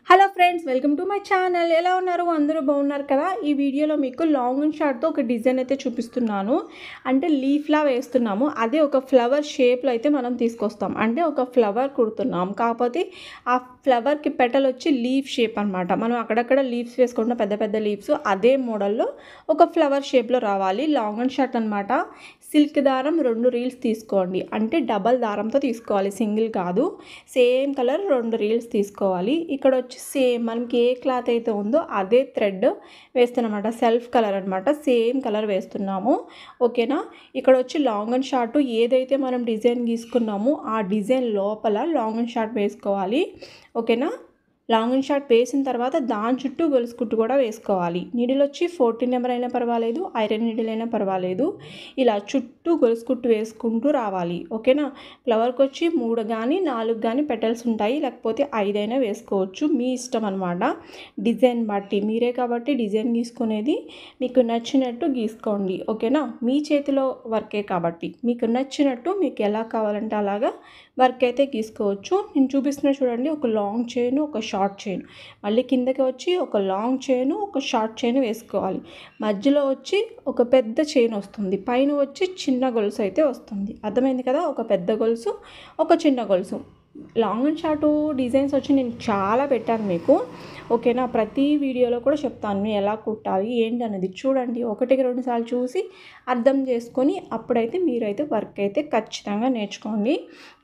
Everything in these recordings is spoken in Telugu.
Hello friends, welcome to my channel. ఎలా ఉన్నారు? అందరూ బాగున్నారు కదా? ఈ వీడియోలో మీకు లాంగ్ అండ్ షార్ట్తో ఒక డిజైన్ అయితే చూపిస్తున్నాను. అంటే లీఫ్లా వేస్తున్నాము. అదే ఒక ఫ్లవర్ షేప్లో అయితే మనం తీసుకొస్తాం. అంటే ఒక ఫ్లవర్ కుడుతున్నాం, కాకపోతే ఆ ఫ్లవర్కి పెటల్ వచ్చి లీఫ్ షేప్ అనమాట. మనం అక్కడక్కడ లీవ్స్ వేసుకుంటాం, పెద్ద పెద్ద లీవ్స్. అదే మోడల్లో ఒక ఫ్లవర్ షేప్లో రావాలి. లాంగ్ అండ్ షార్ట్ అనమాట. సిల్క్ దారం 2 రీల్స్ తీసుకోండి. అంటే డబల్ దారంతో తీసుకోవాలి, సింగిల్ కాదు. సేమ్ కలర్ 2 రీల్స్ తీసుకోవాలి. ఇక్కడ వచ్చి సేమ్ మనకి ఏ క్లాత్ అయితే ఉందో అదే థ్రెడ్ వేస్తున్నమాట. సెల్ఫ్ కలర్ అనమాట, సేమ్ కలర్ వేస్తున్నాము. ఓకేనా? ఇక్కడ వచ్చి లాంగ్ అండ్ షార్ట్ ఏదైతే మనం డిజైన్ గీసుకున్నామో ఆ డిజైన్ లోపల లాంగ్ అండ్ షార్ట్ వేసుకోవాలి. ఓకేనా? లాంగ్ అండ్ షార్ట్ వేసిన తర్వాత దాని చుట్టూ గొలుసు కుట్టు కూడా వేసుకోవాలి. నీడిల్ వచ్చి 14 నెంబర్ అయినా పర్వాలేదు, ఐరన్ నీడిల్ అయినా పర్వాలేదు. ఇలా చుట్టూ గొలుసు కుట్టు వేసుకుంటూ రావాలి. ఓకేనా? ఫ్లవర్కి వచ్చి 3 కానీ 4 కానీ పెటల్స్ ఉంటాయి, లేకపోతే 5 అయినా వేసుకోవచ్చు, మీ ఇష్టం అనమాట. డిజైన్ బట్టి మీరే కాబట్టి డిజైన్ గీసుకునేది మీకు నచ్చినట్టు గీసుకోండి. ఓకేనా? మీ చేతిలో వర్కే కాబట్టి మీకు నచ్చినట్టు మీకు ఎలా కావాలంటే అలాగా వర్క్ అయితే గీసుకోవచ్చు. నేను చూపిస్తున్నా చూడండి. ఒక లాంగ్ చైన్, ఒక షార్ట్ చైన్, మళ్ళీ కిందకి వచ్చి ఒక లాంగ్ చైన్, ఒక షార్ట్ చైన్ వేసుకోవాలి. మధ్యలో వచ్చి ఒక పెద్ద చైన్ వస్తుంది, పైన వచ్చి చిన్న గొలుసు అయితే వస్తుంది. అర్థమైంది కదా? ఒక పెద్ద గొలుసు, ఒక చిన్న గొలుసు. లాంగ్ అండ్ షార్ట్ డిజైన్స్ వచ్చి నేను చాలా పెట్టాను మీకు. ఓకేనా? ప్రతి వీడియోలో కూడా చెప్తాను నేను ఎలా కుట్టాలి ఏంటి అనేది. చూడండి, 1-2 సార్లు చూసి అర్థం చేసుకొని అప్పుడైతే మీరైతే వర్క్ అయితే ఖచ్చితంగా నేర్చుకోండి.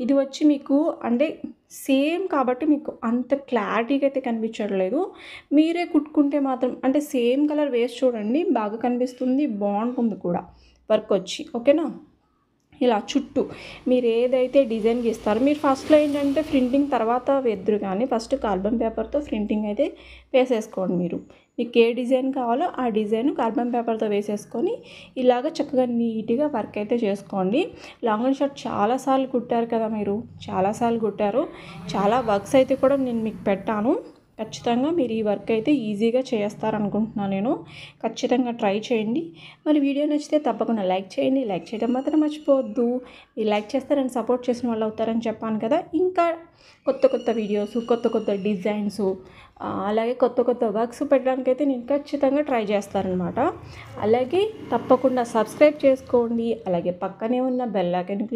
ఇది వచ్చి మీకు అంటే సేమ్ కాబట్టి మీకు అంత క్లారిటీగా అయితే కనిపించట్లేదు. మీరే కుట్టుకుంటే మాత్రం అంటే సేమ్ కలర్ వేసి చూడండి, బాగా కనిపిస్తుంది, బాగుంటుంది కూడా వర్క్ వచ్చి. ఓకేనా? ఇలా చుట్టూ మీరు ఏదైతే డిజైన్ గీస్తారో, మీరు ఫస్ట్లో ఏంటంటే ప్రింటింగ్ తర్వాత వేద్దరు, కానీ ఫస్ట్ కార్బన్ పేపర్తో ప్రింటింగ్ అయితే వేసేసుకోండి. మీకు ఏ డిజైన్ కావాలో ఆ డిజైన్ కార్బన్ పేపర్తో వేసేసుకొని ఇలాగ చక్కగా నీట్గా వర్క్ అయితే చేసుకోండి. లాంగ్ అండ్ షార్ట్ చాలాసార్లు కుట్టారు కదా, మీరు చాలాసార్లు కుట్టారు. చాలా వర్క్స్ అయితే కూడా నేను మీకు పెట్టాను. ఖచ్చితంగా మీరు ఈ వర్క్ అయితే ఈజీగా చేస్తారనుకుంటున్నాను నేను. ఖచ్చితంగా ట్రై చేయండి. మరి వీడియో నచ్చితే తప్పకుండా లైక్ చేయండి. లైక్ చేయడం మాత్రం మర్చిపోవద్దు. మీరు లైక్ చేస్తారని సపోర్ట్ చేసిన వాళ్ళు అవుతారని చెప్పాను కదా. ఇంకా కొత్త కొత్త వీడియోస్, కొత్త కొత్త డిజైన్స్, అలాగే కొత్త కొత్త వర్క్స్ పెట్టడానికైతే నేను ఖచ్చితంగా ట్రై చేస్తానన్నమాట. అలాగే తప్పకుండా సబ్స్క్రైబ్ చేసుకోండి. అలాగే పక్కనే ఉన్న బెల్ ఐకాన్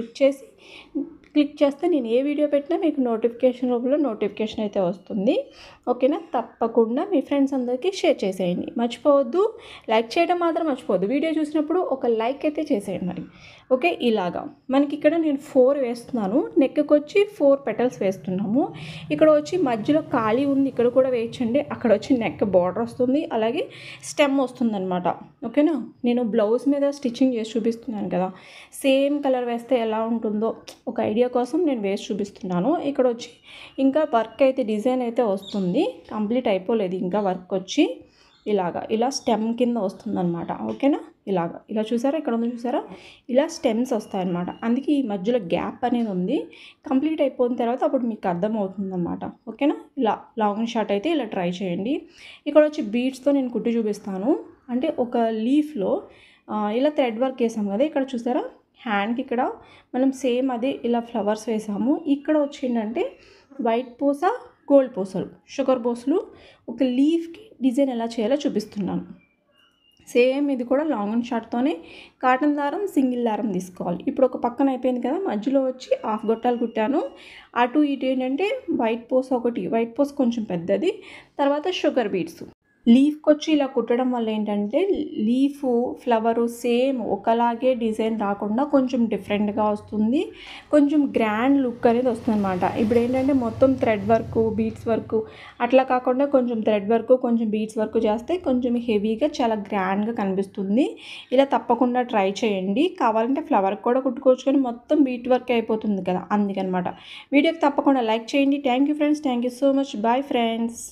క్లిక్ చేస్తే నేను ఏ వీడియో పెట్టినా మీకు నోటిఫికేషన్ రూపంలో నోటిఫికేషన్ అయితే వస్తుంది. ఓకేనా? తప్పకుండా మీ ఫ్రెండ్స్ అందరికీ షేర్ చేసేయండి. మర్చిపోవద్దు, లైక్ చేయడం మాత్రం మర్చిపోవద్దు. వీడియో చూసినప్పుడు ఒక లైక్ అయితే చేసేయండి మరి. ఓకే? ఇలాగా మనకి ఇక్కడ నేను 4 వేస్తున్నాను. నెక్కి వచ్చి 4 పెటల్స్ వేస్తున్నాము. ఇక్కడ వచ్చి మధ్యలో ఖాళీ ఉంది, ఇక్కడ కూడా వేయించండి. అక్కడ వచ్చి నెక్ బార్డర్ వస్తుంది, అలాగే స్టెమ్ వస్తుందన్నమాట. ఓకేనా? నేను బ్లౌజ్ మీద స్టిచ్చింగ్ చేసి చూపిస్తున్నాను కదా, సేమ్ కలర్ వేస్తే ఎలా ఉంటుందో ఒక ఐడియా కోసం నేను వేసి చూపిస్తున్నాను. ఇక్కడ వచ్చి ఇంకా వర్క్ అయితే డిజైన్ అయితే వస్తుంది, కంప్లీట్ అయిపోలేదు ఇంకా వర్క్ వచ్చి. ఇలా స్టెమ్ కింద వస్తుందన్నమాట. ఓకేనా? ఇలా చూసారా, ఇక్కడ ఉంది చూసారా, ఇలా స్టెమ్స్ వస్తాయన్నమాట. అందుకే ఈ మధ్యలో గ్యాప్ అనేది ఉంది. కంప్లీట్ అయిపోయిన తర్వాత అప్పుడు మీకు అర్థమవుతుందన్నమాట. ఓకేనా? ఇలా లాంగ్ అండ్ షార్ట్ అయితే ఇలా ట్రై చేయండి. ఇక్కడ వచ్చి బీడ్స్తో నేను కుట్టి చూపిస్తాను. అంటే ఒక లీఫ్లో ఇలా థ్రెడ్ వర్క్ వేసాం కదా, ఇక్కడ చూసారా హ్యాండ్కి ఇక్కడ మనం సేమ్ అదే ఇలా ఫ్లవర్స్ వేసాము. ఇక్కడ వచ్చిందంటే వైట్ పూస, గోల్డ్ పూసలు, షుగర్ పూసలు, ఒక లీఫ్కి డిజైన్ ఎలా చేయాలో చూపిస్తున్నాను. సేమ్ ఇది కూడా లాంగ్ అండ్ షార్ట్తోనే కాటన్ దారం, సింగిల్ దారం తీసుకోవాలి. ఇప్పుడు ఒక పక్కన అయిపోయింది కదా, మధ్యలో వచ్చి హాఫ్ గొట్టాలు కుట్టాను. అటు ఇటు ఏంటంటే వైట్ పూస ఒకటి, వైట్ పూస కొంచెం పెద్దది, తర్వాత షుగర్ బీడ్స్. లీఫ్కి వచ్చి ఇలా కుట్టడం వల్ల ఏంటంటే లీఫ్ ఫ్లవరు సేమ్ ఒకలాగే డిజైన్ రాకుండా కొంచెం డిఫరెంట్గా వస్తుంది, కొంచెం గ్రాండ్ లుక్ అనేది వస్తుంది అనమాట. ఇప్పుడు ఏంటంటే మొత్తం థ్రెడ్ వర్క్, బీడ్స్ వర్క్ అట్లా కాకుండా కొంచెం థ్రెడ్ వర్క్, కొంచెం బీడ్స్ వర్క్ చేస్తే కొంచెం హెవీగా చాలా గ్రాండ్గా కనిపిస్తుంది. ఇలా తప్పకుండా ట్రై చేయండి. కావాలంటే ఫ్లవర్కి కూడా కుట్టుకోవచ్చు, కానీ మొత్తం బీట్ వర్క్ అయిపోతుంది కదా, అందుకనమాట. వీడియోకి తప్పకుండా లైక్ చేయండి. Thank you friends, thank you so much. Bye friends.